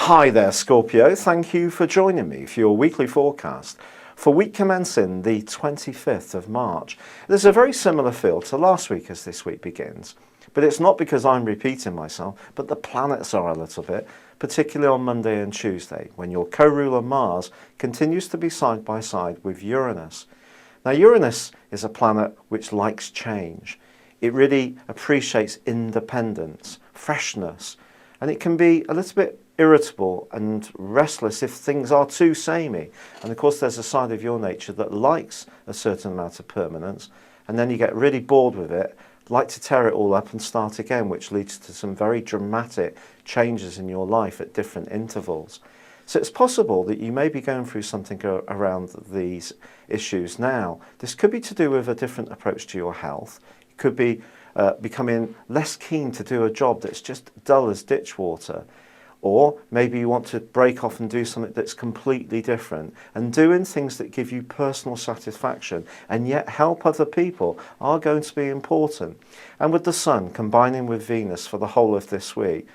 Hi there, Scorpio. Thank you for joining me for your weekly forecast for week commencing the 25th of March. There's a very similar feel to last week as this week begins, but it's not because I'm repeating myself, but the planets are a little bit, particularly on Monday and Tuesday, when your co-ruler Mars continues to be side by side with Uranus. Now, Uranus is a planet which likes change. It really appreciates independence, freshness, and it can be a little bit irritable and restless if things are too samey. And of course there's a side of your nature that likes a certain amount of permanence, and then you get really bored with it, like to tear it all up and start again, which leads to some very dramatic changes in your life at different intervals. So it's possible that you may be going through something around these issues now. This could be to do with a different approach to your health. It could be becoming less keen to do a job that's just dull as ditch water. Or maybe you want to break off and do something that's completely different. And doing things that give you personal satisfaction and yet help other people are going to be important. And with the Sun combining with Venus for the whole of this week,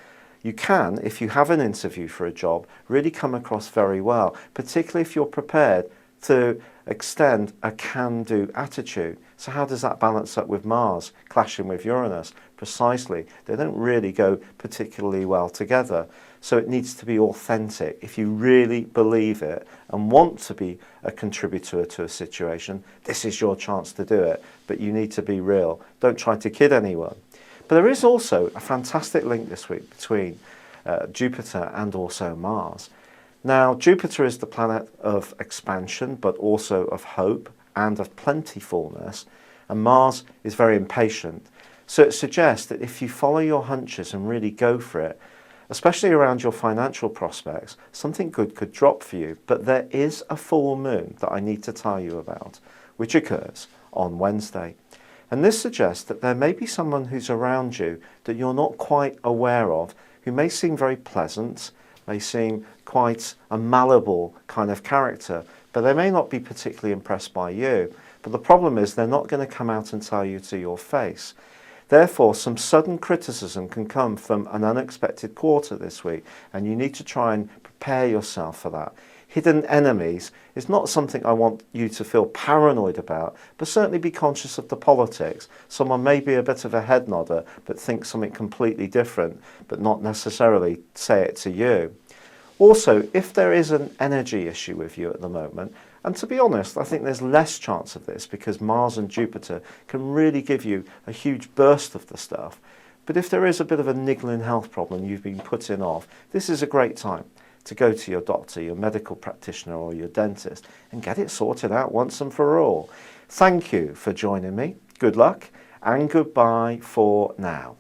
you can, if you have an interview for a job, really come across very well, particularly if you're prepared to extend a can-do attitude. So how does that balance up with Mars clashing with Uranus? Precisely, they don't really go particularly well together. So it needs to be authentic. If you really believe it and want to be a contributor to a situation, this is your chance to do it. But you need to be real. Don't try to kid anyone. But there is also a fantastic link this week between Jupiter and also Mars. Now, Jupiter is the planet of expansion, but also of hope and of plentifulness, and Mars is very impatient. So it suggests that if you follow your hunches and really go for it, especially around your financial prospects, something good could drop for you. But there is a full moon that I need to tell you about, which occurs on Wednesday. And this suggests that there may be someone who's around you that you're not quite aware of, who may seem very pleasant, may seem quite a malleable kind of character, but they may not be particularly impressed by you. But the problem is they're not going to come out and tell you to your face. Therefore, some sudden criticism can come from an unexpected quarter this week, and you need to try and prepare yourself for that. Hidden enemies is not something I want you to feel paranoid about, but certainly be conscious of the politics. Someone may be a bit of a head nodder, but think something completely different, but not necessarily say it to you. Also, if there is an energy issue with you at the moment, and to be honest, I think there's less chance of this because Mars and Jupiter can really give you a huge burst of the stuff. But if there is a bit of a niggling health problem you've been putting off, this is a great time to go to your doctor, your medical practitioner or your dentist and get it sorted out once and for all. Thank you for joining me. Good luck and goodbye for now.